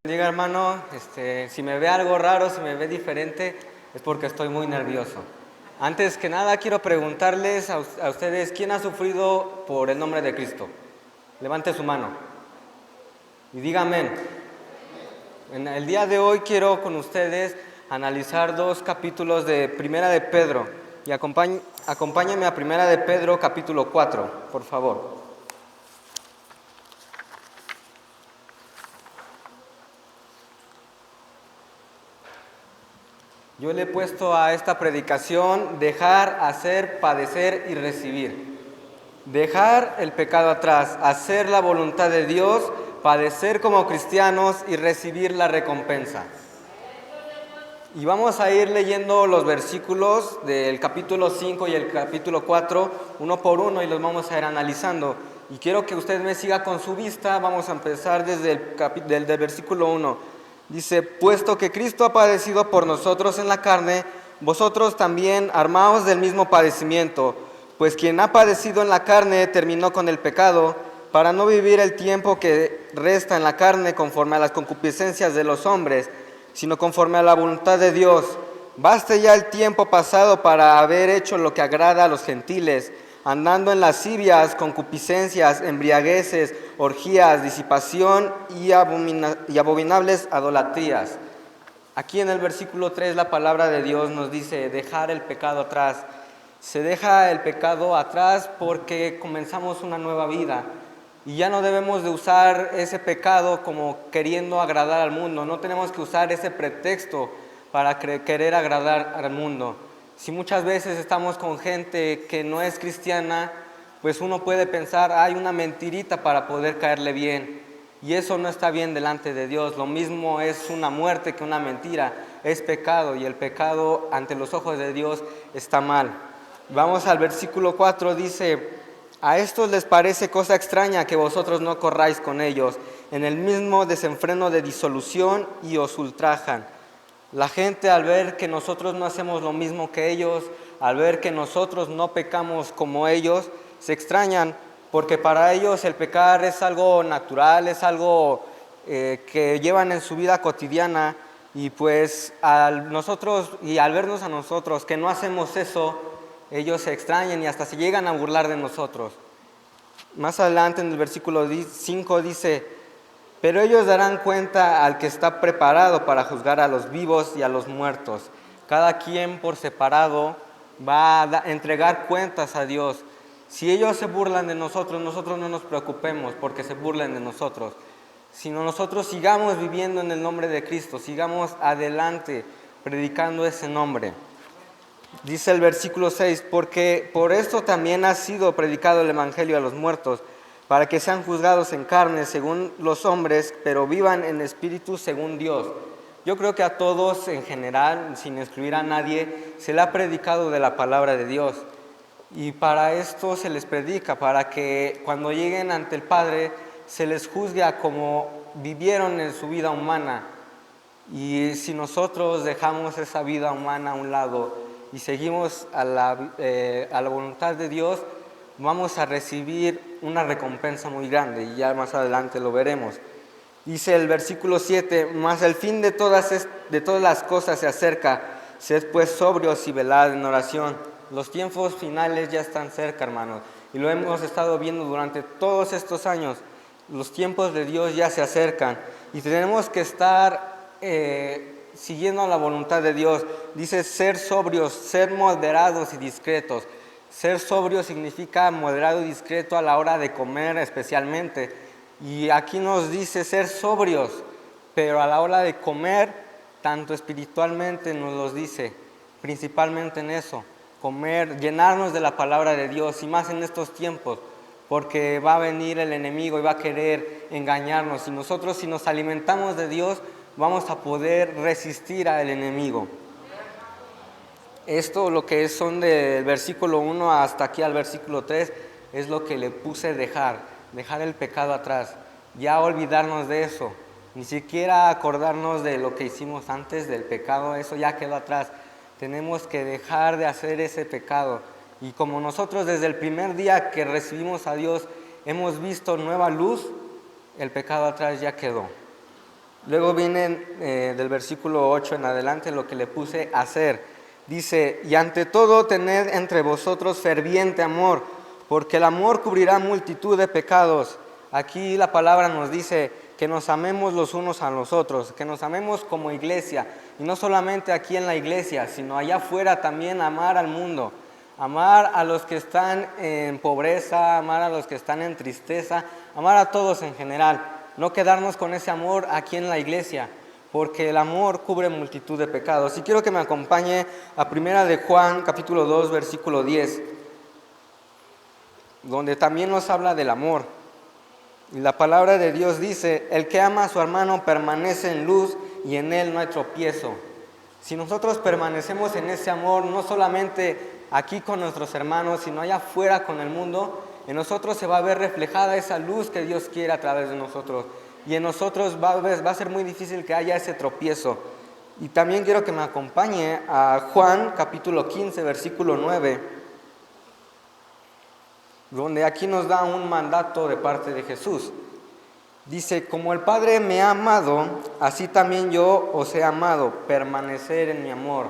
Diga hermano, si me ve algo raro, si me ve diferente, es porque estoy muy nervioso. Antes que nada quiero preguntarles a ustedes, ¿quién ha sufrido por el nombre de Cristo? Levante su mano y diga amén. En el día de hoy quiero con ustedes analizar 2 capítulos de Primera de Pedro y acompáñenme a Primera de Pedro capítulo 4, por favor. Yo le he puesto a esta predicación dejar, hacer, padecer y recibir. Dejar el pecado atrás, hacer la voluntad de Dios, padecer como cristianos y recibir la recompensa. Y vamos a ir leyendo los versículos del capítulo 5 y el capítulo 4, uno por uno, y los vamos a ir analizando. Y quiero que usted me siga con su vista. Vamos a empezar desde el versículo 1. Dice, puesto que Cristo ha padecido por nosotros en la carne, vosotros también armaos del mismo padecimiento, pues quien ha padecido en la carne terminó con el pecado, para no vivir el tiempo que resta en la carne conforme a las concupiscencias de los hombres, sino conforme a la voluntad de Dios. Baste ya el tiempo pasado para haber hecho lo que agrada a los gentiles, andando en lascivias, concupiscencias, embriagueces, orgías, disipación y abominables idolatrías. Aquí en el versículo 3 la palabra de Dios nos dice dejar el pecado atrás. Se deja el pecado atrás porque comenzamos una nueva vida y ya no debemos de usar ese pecado como queriendo agradar al mundo. No tenemos que usar ese pretexto para querer agradar al mundo. Si muchas veces estamos con gente que no es cristiana, pues uno puede pensar, hay una mentirita para poder caerle bien. Y eso no está bien delante de Dios. Lo mismo es una muerte que una mentira. Es pecado y el pecado ante los ojos de Dios está mal. Vamos al versículo 4, dice, a estos les parece cosa extraña que vosotros no corráis con ellos en el mismo desenfreno de disolución y os ultrajan. La gente, al ver que nosotros no hacemos lo mismo que ellos, al ver que nosotros no pecamos como ellos, se extrañan porque para ellos el pecar es algo natural, es algo que llevan en su vida cotidiana, y pues al vernos a nosotros que no hacemos eso, ellos se extrañan y hasta se llegan a burlar de nosotros. Más adelante en el versículo 5 dice, pero ellos darán cuenta al que está preparado para juzgar a los vivos y a los muertos. Cada quien por separado va a entregar cuentas a Dios. Si ellos se burlan de nosotros, nosotros no nos preocupemos porque se burlen de nosotros, sino nosotros sigamos viviendo en el nombre de Cristo, sigamos adelante predicando ese nombre. Dice el versículo 6, porque por esto también ha sido predicado el evangelio a los muertos, para que sean juzgados en carne según los hombres, pero vivan en espíritu según Dios. Yo creo que a todos en general, sin excluir a nadie, se le ha predicado de la palabra de Dios. Y para esto se les predica, para que cuando lleguen ante el Padre se les juzgue a como vivieron en su vida humana. Y si nosotros dejamos esa vida humana a un lado y seguimos a la voluntad de Dios, vamos a recibir una recompensa muy grande, y ya más adelante lo veremos. Dice el versículo 7, mas el fin de todas las cosas se acerca, sed pues sobrios y velad en oración. Los tiempos finales ya están cerca, hermanos, y lo hemos estado viendo durante todos estos años. Los tiempos de Dios ya se acercan y tenemos que estar siguiendo la voluntad de Dios. Dice ser sobrios, ser moderados y discretos. Ser sobrio significa moderado y discreto a la hora de comer especialmente. Y aquí nos dice ser sobrios, pero a la hora de comer, tanto espiritualmente nos los dice, principalmente en eso, comer, llenarnos de la palabra de Dios, y más en estos tiempos, porque va a venir el enemigo y va a querer engañarnos. Y nosotros, si nos alimentamos de Dios, vamos a poder resistir al enemigo. Esto, lo que son del versículo 1 hasta aquí al versículo 3, es lo que le puse dejar el pecado atrás, ya olvidarnos de eso, ni siquiera acordarnos de lo que hicimos antes del pecado, eso ya quedó atrás. Tenemos que dejar de hacer ese pecado Y como nosotros desde el primer día que recibimos a Dios hemos visto nueva luz, el pecado atrás ya quedó. Luego viene del versículo 8 en adelante lo que le puse hacer. Dice, y ante todo tened entre vosotros ferviente amor, porque el amor cubrirá multitud de pecados. Aquí la palabra nos dice que nos amemos los unos a los otros, que nos amemos como iglesia. Y no solamente aquí en la iglesia, sino allá afuera también amar al mundo. Amar a los que están en pobreza, amar a los que están en tristeza, amar a todos en general. No quedarnos con ese amor aquí en la iglesia, porque el amor cubre multitud de pecados. Y quiero que me acompañe a Primera de Juan, capítulo 2, versículo 10, donde también nos habla del amor. Y la palabra de Dios dice, el que ama a su hermano permanece en luz y en él no hay tropiezo. Si nosotros permanecemos en ese amor, no solamente aquí con nuestros hermanos, sino allá afuera con el mundo, en nosotros se va a ver reflejada esa luz que Dios quiere a través de nosotros. Y en nosotros va a ser muy difícil que haya ese tropiezo. Y también quiero que me acompañe a Juan capítulo 15, versículo 9, donde aquí nos da un mandato de parte de Jesús. Dice, como el Padre me ha amado, así también yo os he amado, permanecer en mi amor.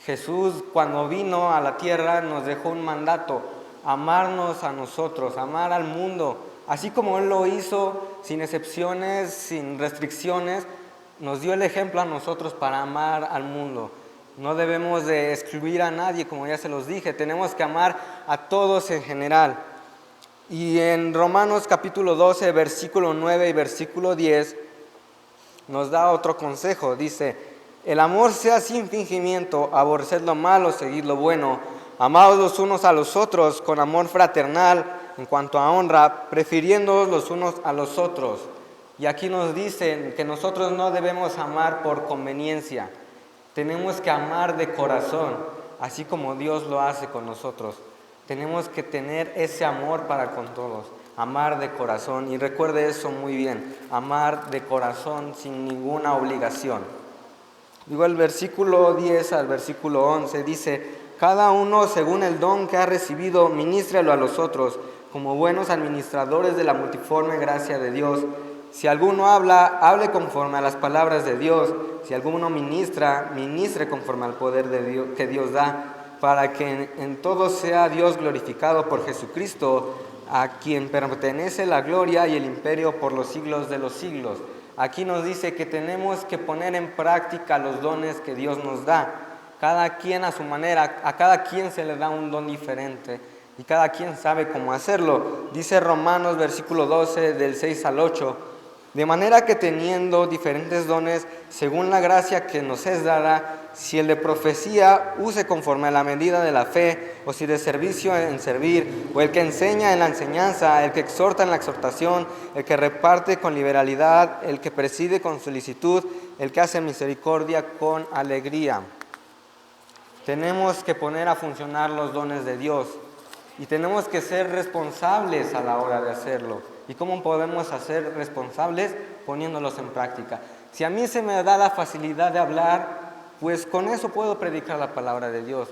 Jesús cuando vino a la tierra nos dejó un mandato, amarnos a nosotros, amar al mundo. Así como Él lo hizo, sin excepciones, sin restricciones, nos dio el ejemplo a nosotros para amar al mundo. No debemos de excluir a nadie, como ya se los dije, tenemos que amar a todos en general. Y en Romanos capítulo 12, versículo 9 y versículo 10, nos da otro consejo. Dice, el amor sea sin fingimiento, aborreced lo malo, seguid lo bueno, amaos los unos a los otros con amor fraternal, en cuanto a honra, prefiriéndoos los unos a los otros. Y aquí nos dicen que nosotros no debemos amar por conveniencia, tenemos que amar de corazón, así como Dios lo hace con nosotros. Tenemos que tener ese amor para con todos, amar de corazón. Y recuerde eso muy bien, amar de corazón sin ninguna obligación. Digo, el versículo 10 al versículo 11 dice, cada uno según el don que ha recibido, ministrelo a los otros, como buenos administradores de la multiforme gracia de Dios. Si alguno habla, hable conforme a las palabras de Dios. Si alguno ministra, ministre conforme al poder de Dios, que Dios da, para que en todo sea Dios glorificado por Jesucristo, a quien pertenece la gloria y el imperio por los siglos de los siglos. Aquí nos dice que tenemos que poner en práctica los dones que Dios nos da. Cada quien a su manera, a cada quien se le da un don diferente y cada quien sabe cómo hacerlo. Dice Romanos versículo 12 del 6 al 8, de manera que teniendo diferentes dones, según la gracia que nos es dada, si el de profecía use conforme a la medida de la fe, o si de servicio en servir, o el que enseña en la enseñanza, el que exhorta en la exhortación, el que reparte con liberalidad, el que preside con solicitud, el que hace misericordia con alegría. Tenemos que poner a funcionar los dones de Dios y tenemos que ser responsables a la hora de hacerlo. ¿Y cómo podemos ser responsables? Poniéndolos en práctica. Si a mí se me da la facilidad de hablar, pues con eso puedo predicar la palabra de Dios.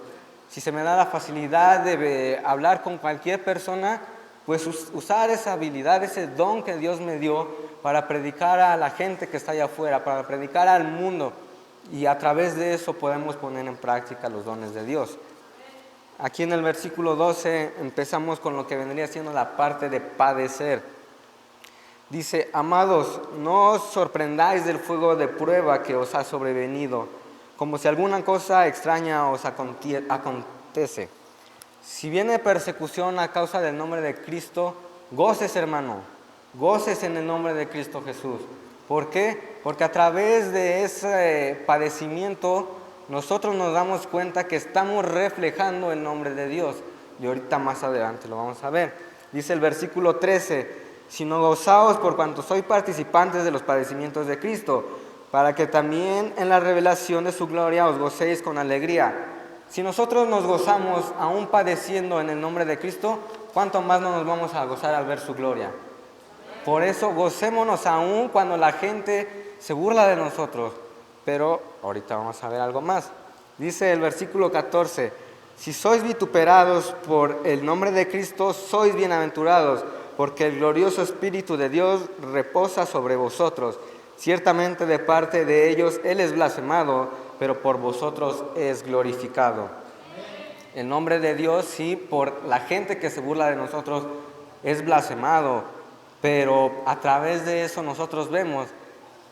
Si se me da la facilidad de hablar con cualquier persona, pues usar esa habilidad, ese don que Dios me dio para predicar a la gente que está allá afuera, para predicar al mundo. Y a través de eso podemos poner en práctica los dones de Dios. Aquí en el versículo 12 empezamos con lo que vendría siendo la parte de padecer. Dice, amados, no os sorprendáis del fuego de prueba que os ha sobrevenido, como si alguna cosa extraña os acontece. Si viene persecución a causa del nombre de Cristo, goces, hermano, goces en el nombre de Cristo Jesús. ¿Por qué? Porque a través de ese padecimiento nosotros nos damos cuenta que estamos reflejando el nombre de Dios. Y ahorita más adelante lo vamos a ver. Dice el versículo 13, sino gozaos por cuanto sois participantes de los padecimientos de Cristo, para que también en la revelación de su gloria os gocéis con alegría. Si nosotros nos gozamos aún padeciendo en el nombre de Cristo, ¿cuánto más no nos vamos a gozar al ver su gloria? Por eso gocémonos aún cuando la gente se burla de nosotros. Pero ahorita vamos a ver algo más. Dice el versículo 14, Si sois vituperados por el nombre de Cristo, sois bienaventurados, porque el glorioso Espíritu de Dios reposa sobre vosotros. Ciertamente de parte de ellos Él es blasfemado, pero por vosotros es glorificado. El nombre de Dios, sí, por la gente que se burla de nosotros, es blasfemado, pero a través de eso nosotros vemos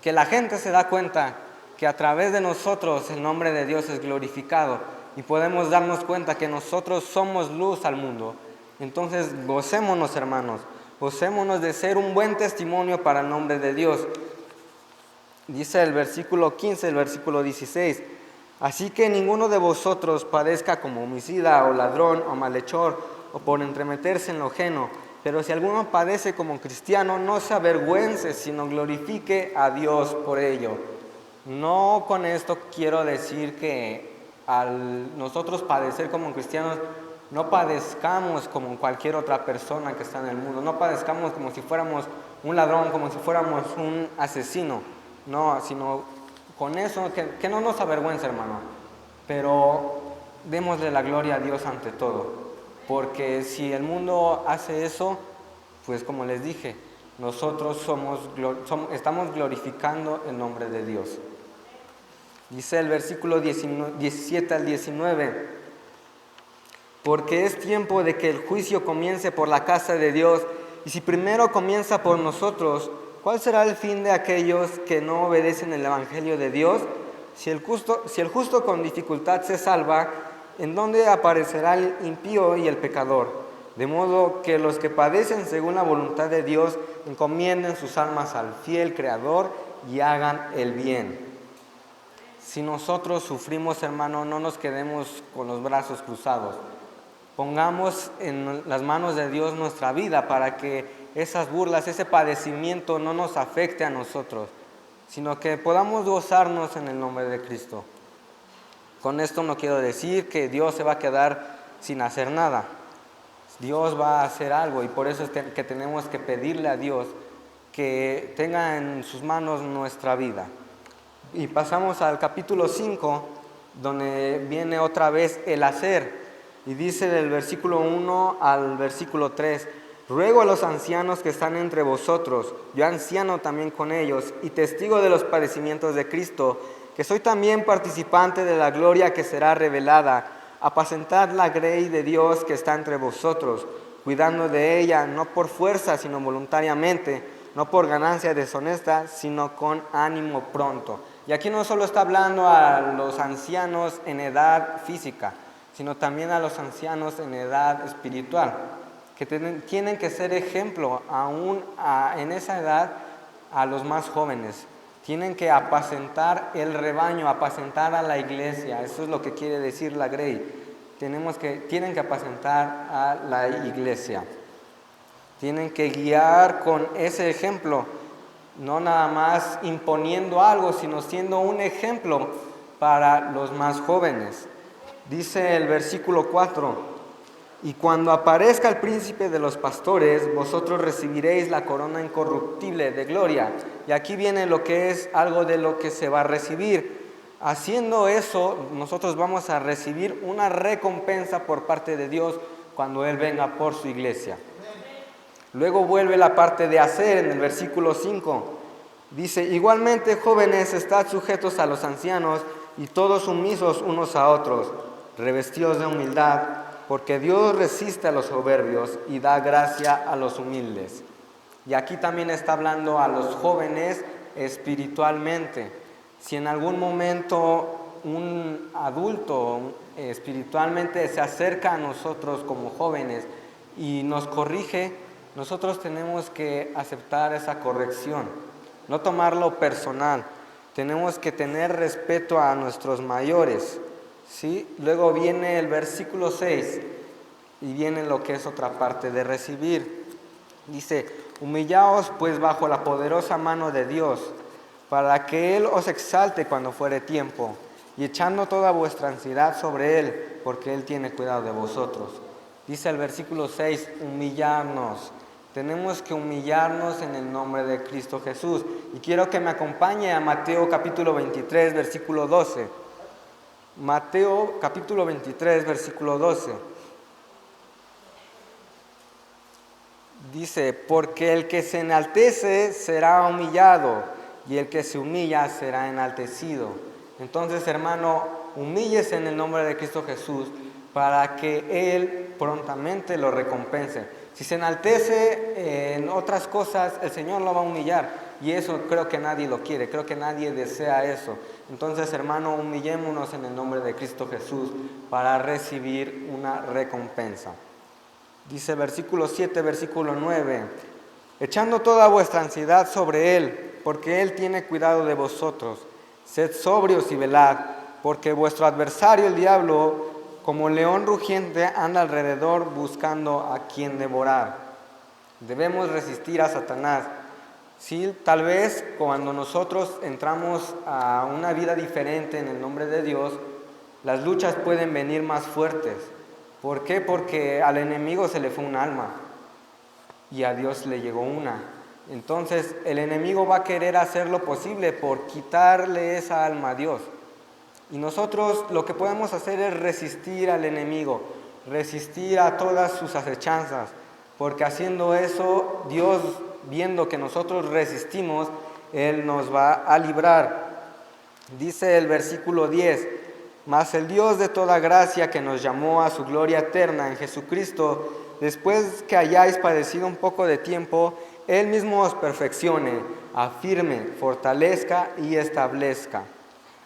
que la gente se da cuenta que a través de nosotros el nombre de Dios es glorificado y podemos darnos cuenta que nosotros somos luz al mundo. Entonces gocémonos, hermanos, gocémonos de ser un buen testimonio para el nombre de Dios. Dice el versículo 15, el versículo 16, así que ninguno de vosotros padezca como homicida o ladrón o malhechor o por entremeterse en lo ajeno, pero si alguno padece como cristiano, no se avergüence, sino glorifique a Dios por ello. No con esto quiero decir que al nosotros padecer como cristianos, no padezcamos como cualquier otra persona que está en el mundo, no padezcamos como si fuéramos un ladrón, como si fuéramos un asesino, no, sino con eso, que no nos avergüence, hermano, pero démosle la gloria a Dios ante todo, porque si el mundo hace eso, pues como les dije, nosotros estamos glorificando el nombre de Dios. Dice el versículo 17 al 19, porque es tiempo de que el juicio comience por la casa de Dios, y si primero comienza por nosotros, ¿cuál será el fin de aquellos que no obedecen el evangelio de Dios? Si el justo con dificultad se salva, ¿en dónde aparecerá el impío y el pecador? De modo que los que padecen según la voluntad de Dios encomienden sus almas al fiel Creador y hagan el bien. Si nosotros sufrimos, hermano, no nos quedemos con los brazos cruzados. Pongamos en las manos de Dios nuestra vida para que esas burlas, ese padecimiento no nos afecte a nosotros, sino que podamos gozarnos en el nombre de Cristo. Con esto no quiero decir que Dios se va a quedar sin hacer nada. Dios va a hacer algo y por eso es que tenemos que pedirle a Dios que tenga en sus manos nuestra vida. Y pasamos al capítulo 5, donde viene otra vez el hacer. Y dice del versículo 1 al versículo 3, ruego a los ancianos que están entre vosotros, yo anciano también con ellos, y testigo de los padecimientos de Cristo, que soy también participante de la gloria que será revelada, apacentad la grey de Dios que está entre vosotros, cuidando de ella, no por fuerza, sino voluntariamente, no por ganancia deshonesta, sino con ánimo pronto. Y aquí no solo está hablando a los ancianos en edad física, sino también a los ancianos en edad espiritual, que tienen que ser ejemplo aún en esa edad a los más jóvenes. Tienen que apacentar el rebaño, apacentar a la iglesia. Eso es lo que quiere decir la grey. Tienen que apacentar a la iglesia. Tienen que guiar con ese ejemplo, no nada más imponiendo algo, sino siendo un ejemplo para los más jóvenes. Dice el versículo 4, y cuando aparezca el príncipe de los pastores, vosotros recibiréis la corona incorruptible de gloria. Y aquí viene lo que es algo de lo que se va a recibir. Haciendo eso, nosotros vamos a recibir una recompensa por parte de Dios cuando Él venga por su iglesia. Luego vuelve la parte de hacer en el versículo 5. Dice, igualmente jóvenes, estad sujetos a los ancianos y todos sumisos unos a otros, revestidos de humildad, porque Dios resiste a los soberbios y da gracia a los humildes. Y aquí también está hablando a los jóvenes espiritualmente. Si en algún momento un adulto espiritualmente se acerca a nosotros como jóvenes y nos corrige, nosotros tenemos que aceptar esa corrección, no tomarlo personal. Tenemos que tener respeto a nuestros mayores, ¿sí? Luego viene el versículo 6 y viene lo que es otra parte de recibir. Dice, humillaos pues bajo la poderosa mano de Dios, para que Él os exalte cuando fuere tiempo, y echando toda vuestra ansiedad sobre Él, porque Él tiene cuidado de vosotros. Dice el versículo 6, humillarnos. Tenemos que humillarnos en el nombre de Cristo Jesús. Y quiero que me acompañe a Mateo capítulo 23, versículo 12. Mateo capítulo 23, versículo 12. Dice, porque el que se enaltece será humillado, y el que se humilla será enaltecido. Entonces, hermano, humíllese en el nombre de Cristo Jesús para que Él prontamente lo recompense. Si se enaltece en otras cosas, el Señor lo va a humillar, y eso creo que nadie lo quiere, creo que nadie desea eso. Entonces, hermano, humillémonos en el nombre de Cristo Jesús para recibir una recompensa. Dice versículo 7, versículo 9, echando toda vuestra ansiedad sobre Él, porque Él tiene cuidado de vosotros. Sed sobrios y velad, porque vuestro adversario el diablo, como león rugiente, anda alrededor buscando a quien devorar. Debemos resistir a Satanás. Sí, tal vez cuando nosotros entramos a una vida diferente en el nombre de Dios, las luchas pueden venir más fuertes. ¿Por qué? Porque al enemigo se le fue un alma y a Dios le llegó una. Entonces el enemigo va a querer hacer lo posible por quitarle esa alma a Dios. Y nosotros lo que podemos hacer es resistir al enemigo, resistir a todas sus acechanzas, porque haciendo eso, Dios, viendo que nosotros resistimos, Él nos va a librar. Dice el versículo 10, mas el Dios de toda gracia que nos llamó a su gloria eterna en Jesucristo, después que hayáis padecido un poco de tiempo, Él mismo os perfeccione, afirme, fortalezca y establezca.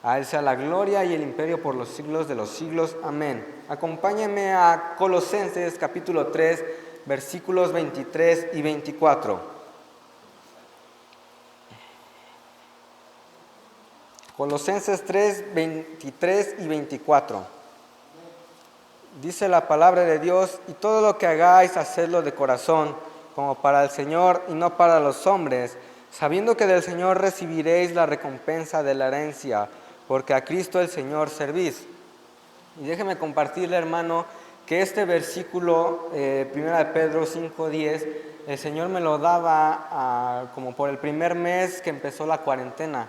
A Él sea la gloria y el imperio por los siglos de los siglos. Amén. Acompáñenme a Colosenses capítulo 3, versículos 23 y 24. Colosenses 3, 23 y 24. Dice la palabra de Dios, y todo lo que hagáis, hacedlo de corazón, como para el Señor y no para los hombres, sabiendo que del Señor recibiréis la recompensa de la herencia, porque a Cristo el Señor servís. Y déjeme compartirle, hermano, que este versículo, 1 de Pedro 5:10, el Señor me lo daba como por el primer mes que empezó la cuarentena.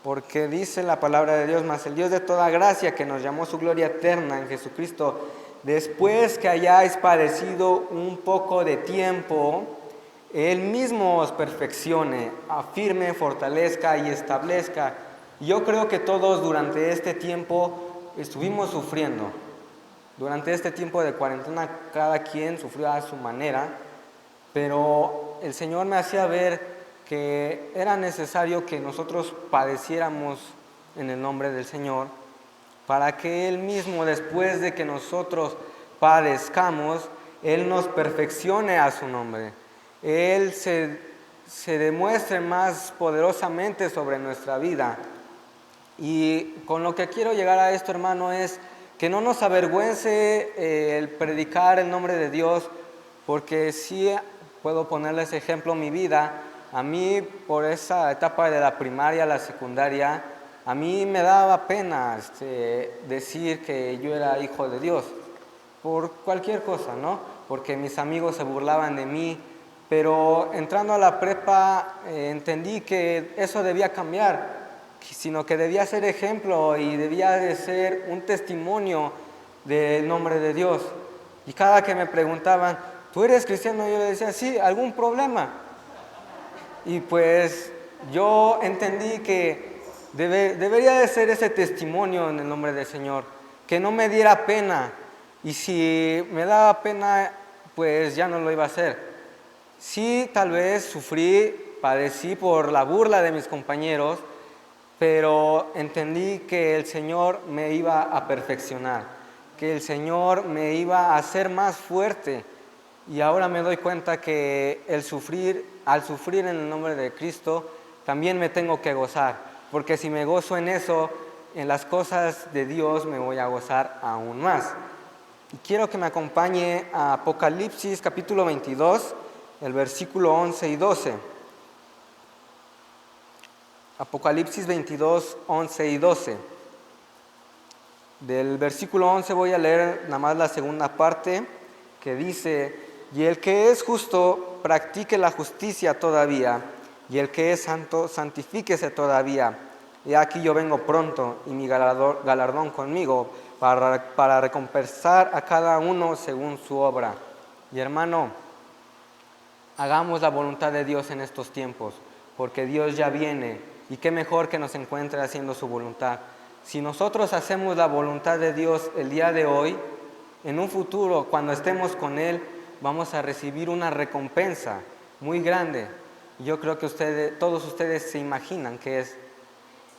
Porque dice la palabra de Dios, mas el Dios de toda gracia que nos llamó su gloria eterna en Jesucristo, después que hayáis padecido un poco de tiempo, Él mismo os perfeccione, afirme, fortalezca y establezca. Yo creo que todos durante este tiempo estuvimos sufriendo. Durante este tiempo de cuarentena cada quien sufrió a su manera, pero el Señor me hacía ver que era necesario que nosotros padeciéramos en el nombre del Señor, para que Él mismo, después de que nosotros padezcamos, Él nos perfeccione a su nombre. Él se demuestre más poderosamente sobre nuestra vida. Y con lo que quiero llegar a esto, hermano, es que no nos avergüence el predicar el nombre de Dios, porque sí puedo ponerles ejemplo en mi vida. A mí, por esa etapa de la primaria a la secundaria, a mí me daba pena decir que yo era hijo de Dios, por cualquier cosa, ¿no? Porque mis amigos se burlaban de mí, pero entrando a la prepa entendí que eso debía cambiar, sino que debía ser ejemplo y debía de ser un testimonio del nombre de Dios. Y cada que me preguntaban, ¿tú eres cristiano? Yo le decía, sí, ¿algún problema? Y pues yo entendí que debería de ser ese testimonio en el nombre del Señor, que no me diera pena, y si me daba pena, pues ya no lo iba a hacer. Sí, tal vez sufrí, padecí por la burla de mis compañeros, pero entendí que el Señor me iba a perfeccionar, que el Señor me iba a hacer más fuerte. Y ahora me doy cuenta que al sufrir en el nombre de Cristo, también me tengo que gozar. Porque si me gozo en eso, en las cosas de Dios me voy a gozar aún más. Y quiero que me acompañe a Apocalipsis capítulo 22, el versículo 11 y 12. Apocalipsis 22, 11 y 12. Del versículo 11 voy a leer nada más la segunda parte, que dice: y el que es justo, practique la justicia todavía, y el que es santo, santifíquese todavía. y aquí yo vengo pronto y mi galardón conmigo para recompensar a cada uno según su obra. Y hermano, hagamos la voluntad de Dios en estos tiempos, porque Dios ya viene y qué mejor que nos encuentre haciendo su voluntad. Si nosotros hacemos la voluntad de Dios el día de hoy, en un futuro, cuando estemos con Él, vamos a recibir una recompensa muy grande. Yo creo que todos ustedes se imaginan que es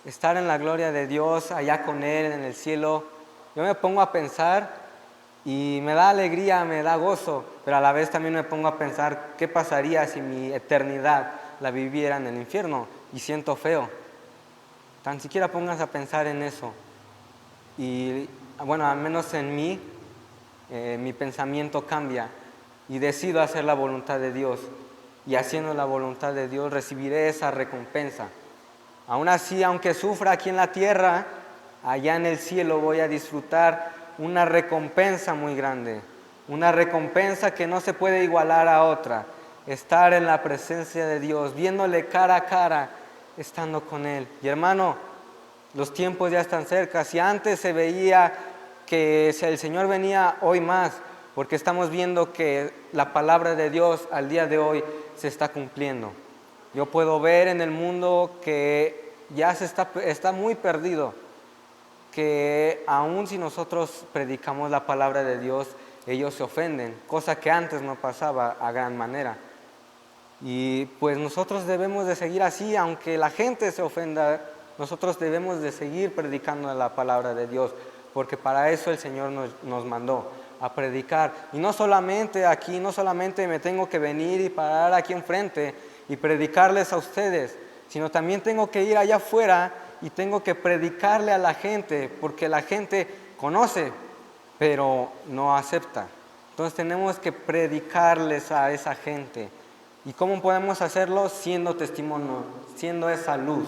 estar en la gloria de Dios, allá con Él en el cielo. Yo me pongo a pensar y me da alegría, me da gozo, pero a la vez también me pongo a pensar qué pasaría si mi eternidad la viviera en el infierno y siento feo. Tan siquiera pónganse a pensar en eso. Y bueno, al menos en mí, mi pensamiento cambia y decido hacer la voluntad de Dios. Y haciendo la voluntad de Dios recibiré esa recompensa. Aún así, aunque sufra aquí en la tierra, allá en el cielo voy a disfrutar una recompensa muy grande. Una recompensa que no se puede igualar a otra. Estar en la presencia de Dios, viéndole cara a cara, estando con Él. Y hermano, los tiempos ya están cerca. Si antes se veía que si el Señor venía hoy más, porque estamos viendo que la palabra de Dios al día de hoy se está cumpliendo. Yo puedo ver en el mundo que ya está muy perdido, que aún si nosotros predicamos la palabra de Dios, ellos se ofenden, cosa que antes no pasaba a gran manera. Y pues nosotros debemos de seguir así, aunque la gente se ofenda, nosotros debemos de seguir predicando la palabra de Dios, porque para eso el Señor nos mandó a predicar. Y no solamente aquí, no solamente me tengo que venir y parar aquí enfrente y predicarles a ustedes, sino también tengo que ir allá afuera y tengo que predicarle a la gente, porque la gente conoce, pero no acepta. Entonces tenemos que predicarles a esa gente. ¿Y cómo podemos hacerlo? Siendo testimonio, siendo esa luz,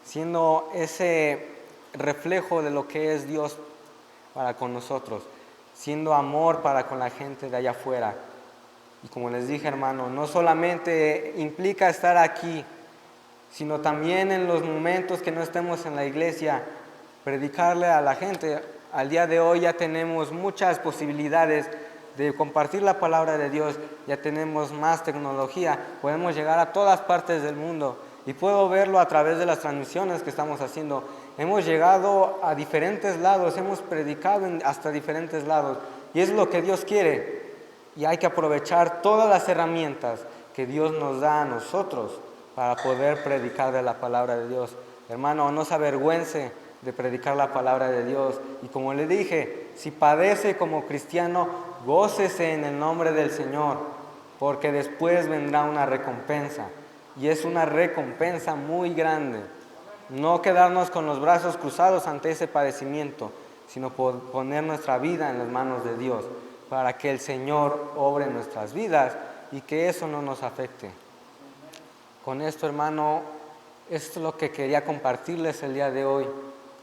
siendo ese reflejo de lo que es Dios para con nosotros, siendo amor para con la gente de allá afuera. Y como les dije, hermano, no solamente implica estar aquí, sino también en los momentos que no estemos en la iglesia, predicarle a la gente. Al día de hoy ya tenemos muchas posibilidades de compartir la palabra de Dios, ya tenemos más tecnología, podemos llegar a todas partes del mundo y puedo verlo a través de las transmisiones que estamos haciendo. Hemos llegado a diferentes lados, hemos predicado hasta diferentes lados y es lo que Dios quiere y hay que aprovechar todas las herramientas que Dios nos da a nosotros para poder predicar de la palabra de Dios. Hermano, no se avergüence de predicar la palabra de Dios. Y como le dije, si padece como cristiano, gócese en el nombre del Señor, porque después vendrá una recompensa. Y es una recompensa muy grande. No quedarnos con los brazos cruzados ante ese padecimiento, sino poner nuestra vida en las manos de Dios, para que el Señor obre en nuestras vidas y que eso no nos afecte. Con esto, hermano, esto es lo que quería compartirles el día de hoy,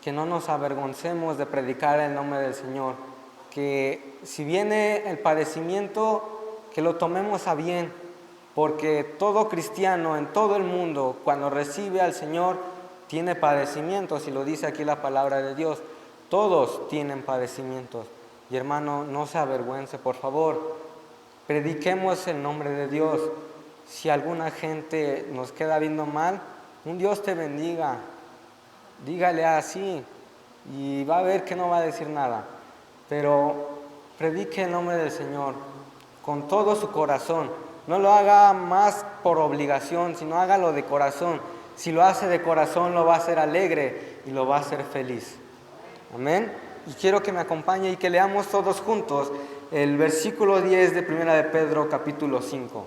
que no nos avergoncemos de predicar el nombre del Señor, que si viene el padecimiento, que lo tomemos a bien, porque todo cristiano en todo el mundo, cuando recibe al Señor, tiene padecimientos, y lo dice aquí la palabra de Dios, todos tienen padecimientos. Y hermano, no se avergüence, por favor, prediquemos el nombre de Dios. Si alguna gente nos queda viendo mal, un Dios te bendiga, dígale así y va a ver que no va a decir nada, pero predique el nombre del Señor con todo su corazón, no lo haga más por obligación, sino hágalo de corazón. Si lo hace de corazón, lo va a hacer alegre y lo va a hacer feliz. Amén. Y quiero que me acompañe y que leamos todos juntos el versículo 10 de 1 de Pedro capítulo 5.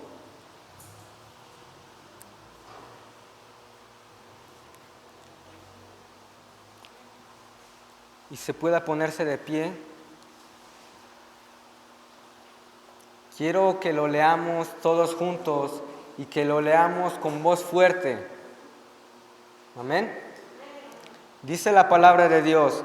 Y se pueda ponerse de pie. Quiero que lo leamos todos juntos y que lo leamos con voz fuerte. Amén. Dice la palabra de Dios: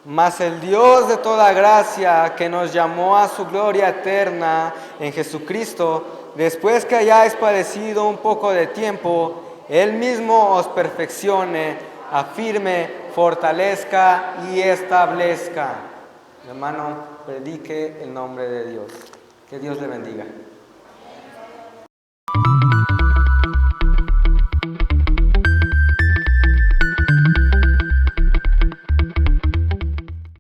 mas el Dios de toda gracia, que nos llamó a su gloria eterna en Jesucristo, después que hayáis padecido un poco de tiempo, Él mismo os perfeccione, afirme, fortalezca y establezca. Hermano, predique el nombre de Dios. Que Dios le bendiga.